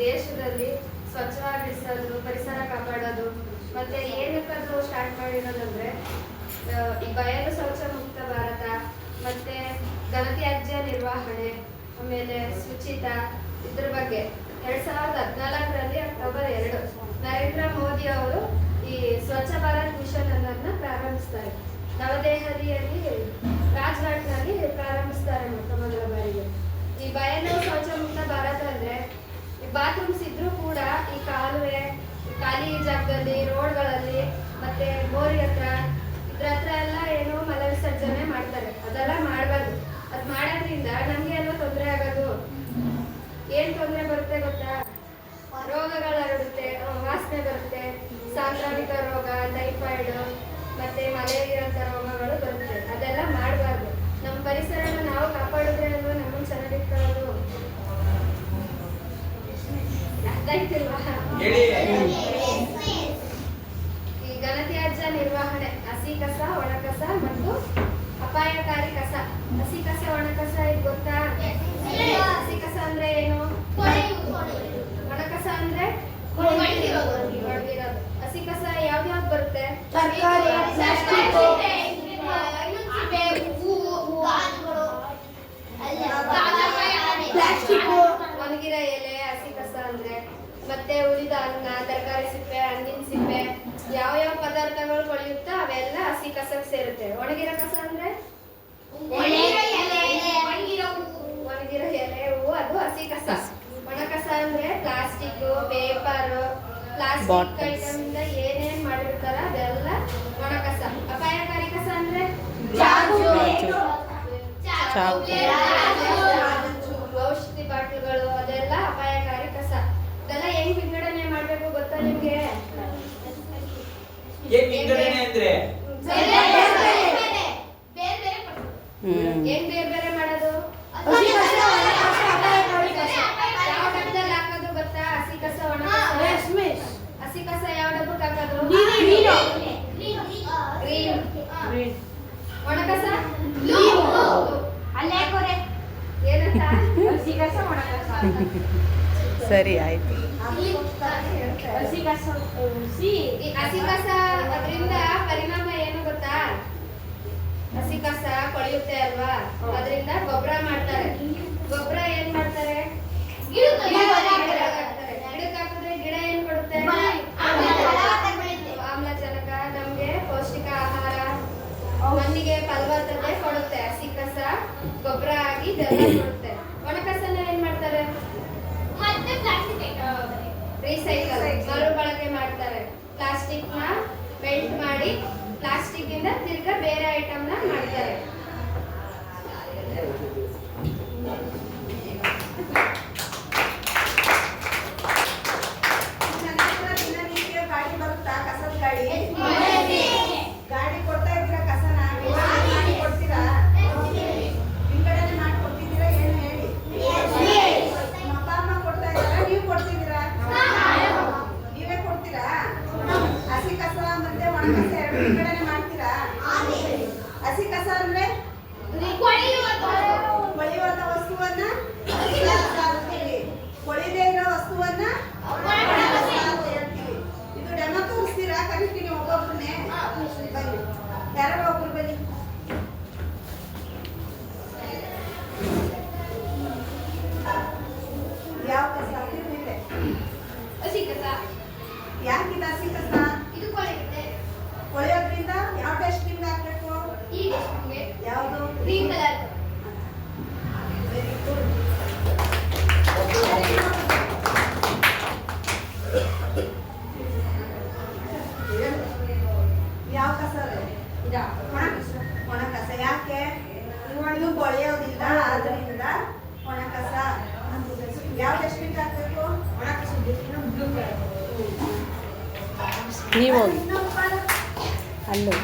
ದೇಶದಲ್ಲಿ ಸ್ವಚ್ಛವಾಗಿರಿಸೋದು, ಪರಿಸರ ಕಾಪಾಡೋದು, ಮತ್ತೆ ಏನಕ್ಕಾದ್ರೂ ಸ್ಟಾರ್ಟ್ ಮಾಡಿರೋದಂದ್ರೆ ಈ ಬಯಲು ಶೌಚ ಮುಕ್ತ ಭಾರತ, ಮತ್ತೆ ಘನತ್ಯಾಜ್ಯ ನಿರ್ವಹಣೆ, ಆಮೇಲೆ ಶುಚಿತ, ಇದ್ರ ಬಗ್ಗೆ 2014ರಲ್ಲಿ ಅಕ್ಟೋಬರ್ 2 ನರೇಂದ್ರ ಮೋದಿ ಅವರು ಈ ಸ್ವಚ್ಛ ಭಾರತ್ ಮಿಷನ್ ಅನ್ನೋದನ್ನ ಪ್ರಾರಂಭಿಸ್ತಾರೆ. ನವದೆಹಲಿಯಲ್ಲಿ ರಾಜ್ಘಾಟ್ನಲ್ಲಿ ಪ್ರಾರಂಭಿಸ್ತಾರೆ ಮೊದಲ ಬಾರಿಗೆ. ಈ ಬಯಲು ಶೌಚ ಮುಕ್ತ ಭಾರತ ಅಂದ್ರೆ ಬಾತ್ರೂಮ್ಸ್ ಇದ್ರೂ ಕೂಡ ಈ ಕಾಲುವೆ, ಖಾಲಿ ಜಾಗದಲ್ಲಿ, ರೋಡ್ಗಳಲ್ಲಿ, ಮತ್ತೆ ಬೋರಿ ಹತ್ರ, ಇದ್ರ ಹತ್ರ ಎಲ್ಲ ಏನೋ ಮಲ ವಿಸರ್ಜನೆ ಮಾಡ್ತಾರೆ. ಅದೆಲ್ಲ ಮಾಡಬಾರ್ದು. ಅದ್ ಮಾಡೋದ್ರಿಂದ ನಮ್ಗೆ ಏನೋ ತೊಂದರೆ ಆಗೋದು. ಏನ್ ತೊಂದರೆ ಬರುತ್ತೆ ಗೊತ್ತಾ? ರೋಗಗಳು ಹರಡುತ್ತೆ, ವಾಸನೆ ಬರುತ್ತೆ, ಸಾಂಕ್ರಾಮಿಕ ರೋಗ, ಟೈಫಾಯ್ಡ್, ಮತ್ತೆ ಮಲೇರಿಯಾ ಅಂತ ರೋಗಗಳು ಬರುತ್ತೆ. ಅದೆಲ್ಲ ಮಾಡಬಾರ್ದು. ನಮ್ಮ ಪರಿಸರನ ನಾವು ಕಾಪಾಡಿದ್ರೆ ಅಲ್ವಾ ನಮ್ಮನ್ನು ಚೆನ್ನಾಗಿಟ್ಕೊಳ್ಳೋದು. ಈ ಘನತ್ಯಾಜ್ಯ ನಿರ್ವಹಣೆ, ಹಸಿ ಕಸ, ಒಣ ಕಸ ಮತ್ತು ಅಪಾಯಕಾರಿ ಕಸ. ಹಸಿ ಕಸ, ಒಣ ಕಸ ಇದು ಗೊತ್ತಾ? ಹಸಿ ಕಸ ಅಂದ್ರೆ ಏನು? ಒಣ ಕಸ ಅಂದ್ರೆ ಒಣಗಿರೋದು. ಹಸಿ ಕಸ ಯಾವ್ಯಾವ್ದು ಬರುತ್ತೆ? ತರಕಾರಿ, ಒಣಗಿರೋ ಎಲೆ ಹಸಿ ಕಸ ಅಂದ್ರೆ. ಮತ್ತೆ ಉಳಿದ ಅನ್ನ, ತರಕಾರಿ ಸಿಪ್ಪೆ, ಹಣ್ಣಿನ ಸಿಪ್ಪೆ, ಯಾವ ಪದಾರ್ಥಗಳು ಕೊಳೆಯುತ್ತಾ ಅವೆಲ್ಲ ಹಸಿ ಕಸಕ್ಕೆ ಸೇರುತ್ತೆ. ಒಣಗಿರೋ ಕಸ ಅಂದ್ರೆ ಒಣಗಿರೋ ಎಲೆ, ಹೂವು, ಅದು ಹಸಿ ಕಸ. ಒಣ ಕಸ ಅಂದ್ರೆ ಪ್ಲಾಸ್ಟಿಕ್, ಪೇಪರ್, ಪ್ಲಾಸ್ಟಿಕ್ ಐಟಮ್ ಇಂದ ಏನೇನ್ ಮಾಡಿರ್ತಾರ ಅದೆಲ್ಲ ಒಣ ಕಸ. ಅಪಾಯಕಾರಿ ಕಸ ಅಂದ್ರೆ ಔಷಧಿ ಬಾಟಲ್ಗಳು, ಅದೆಲ್ಲ ಅಪಾಯಕಾರಿ ಕಸ. ಇದೆಲ್ಲ ಹೆಂಗ್ ವಿಂಗಡಣೆ ಮಾಡ್ಬೇಕು ಗೊತ್ತಾ ನಿಮ್ಗೆ? ಏನ್ ವಿಂಗಡಣೆ ಅಂದ್ರೆ ಏನ್ ಬೇರೆ ಬೇರೆ ಮಾಡೋದು? ಯಾವ ಡಬ್ಬದಲ್ಲಿ ಹಾಕೋದು ಗೊತ್ತಾ? ಹಸಿ ಕಸ, ಒಣ ಕಸ. ಹಸಿ ಕಸ ಯಾವ ಡಬ್ಬಕ್ಕೆ ಹಾಕೋದು? ಗ್ರೀನ್. ಒಣ ಕಸ ಏನಂತ? ಹಸಿ ಕಸ, ಒಣ ಕಸ. ಸರಿ, ಆಯ್ತು. ಹಸಿ ಕಸ ಅದರಿಂದ ಪರಿಣಾಮ ಏನು ಗೊತ್ತಾ? ಹಸಿ ಕಸ ಕೊಳೆಯುತ್ತೆ ಅಲ್ವಾ? ಅದರಿಂದ ಗೊಬ್ಬರ ಮಾಡ್ತಾರೆ. ಗೊಬ್ಬರ ಏನ್ ಮಾಡ್ತಾರೆ? ಗಿಡಕ್ಕೆ ಹಾಕಿದ್ರೆ ಗಿಡ ಏನ್ ಕೊಡುತ್ತೆ? ಆಮ್ಲಜನಕ, ನಮ್ಗೆ ಪೌಷ್ಟಿಕ ಆಹಾರ, ಮಣ್ಣಿಗೆ ಫಲವತ್ತತೆ ಕೊಡುತ್ತೆ. ಹಸಿ ಕಸ ಗೊಬ್ಬರ ಆಗಿ ಬೆಲ್ಲ ಕೊಡುತ್ತೆ. ಒಣ ಕಸನ ಏನ್ ಮಾಡ್ತಾರೆ? ರೀಸೈಕಲ್, ಮರುಬಳಕೆ ಮಾಡ್ತಾರೆ. ಪ್ಲಾಸ್ಟಿಕ್ ನ ಮೆಲ್ಟ್ ಮಾಡಿ ಪ್ಲಾಸ್ಟಿಕ್ ಇಂದ ತಿರ್ಗಾ ಬೇರೆ ಐಟಮ್ ನ ಮಾಡ್ತಾರೆ. ಗಾಡಿ ಬರುತ್ತಾ? ಕಸದ ಗಾಡಿ ಗಾಡಿ ಕೊಡ್ತಾ ಇದ್ದೀರಾ? ಕಸನ ಮಾಡಿ ಕೊಡ್ತೀರಾ? ವಿಂಗಡಣೆ ಮಾಡಿ ಕೊಡ್ತಿದ್ದೀರಾ? ಏನು ಹೇಳಿ? ನಿಮ್ಮ ಅಪ್ಪ ಅಮ್ಮ ಕೊಡ್ತಾ ಇದ್ದಾರಾ? ನೀವು ಕೊಡ್ತಿದ್ದೀರಾ? ನೀವೇ ಕೊಡ್ತೀರಾ? ಹಸಿ ಕಸ ಮತ್ತೆ ಒಣ ಕಸ ಎರಡು ವಿಂಗಡಣೆ ಮಾಡ್ತೀರಾ? ಹಸಿ ಕಸ ಅಂದ್ರೆ ಕೊಳೆಯುವಂತ ವಸ್ತುವನ್ನ ಕೊಳೆಯದೇ ಇರೋ ವಸ್ತುವನ್ನ ಹೇಳ್ತೀವಿ. ಇದು ಡೆಮೋ ತೋರಿಸ್ತೀರಾ? ಕರಿತೀನಿ ಒಬ್ಬೊಬ್ಬರನ್ನೇ. ಬನ್ನಿ, ಯಾರೋ ಒಬ್ರು ಬನ್ನಿ. ಯಾವ ಕಸ? ಹಸಿ ಕಸ. ಯಾಕಿದೆ ಹಸಿ ಕಸ? ಇದು ಕೊಳೆಯುತ್ತೆ. ಕೊಳೆಯೋದ್ರಿಂದ ಯಾವ ಡಸ್ಟ್ಬಿನ್ ಹಾಕ್ಬೇಕು? ಈ ಡಸ್ಟ್ಬಿನ್ಗೆ. ಯಾವುದು? Green colour. Very good. ಯಾವ ಕಸ? ಒಣ ಕಸ. ಯಾಕೆ? ಇದು ಕೊಳೆಯೋದಿಲ್ಲ, ಆದ್ರಿಂದ ಒಣ ಕಸ. ಯಾವ ಡಸ್ಟ್ಬಿನ್ ಹಾಕ್ಬೇಕು? ಒಣ ಕಸ ನೀವು ಹೋಗಿ ಅಲ್ಲೋ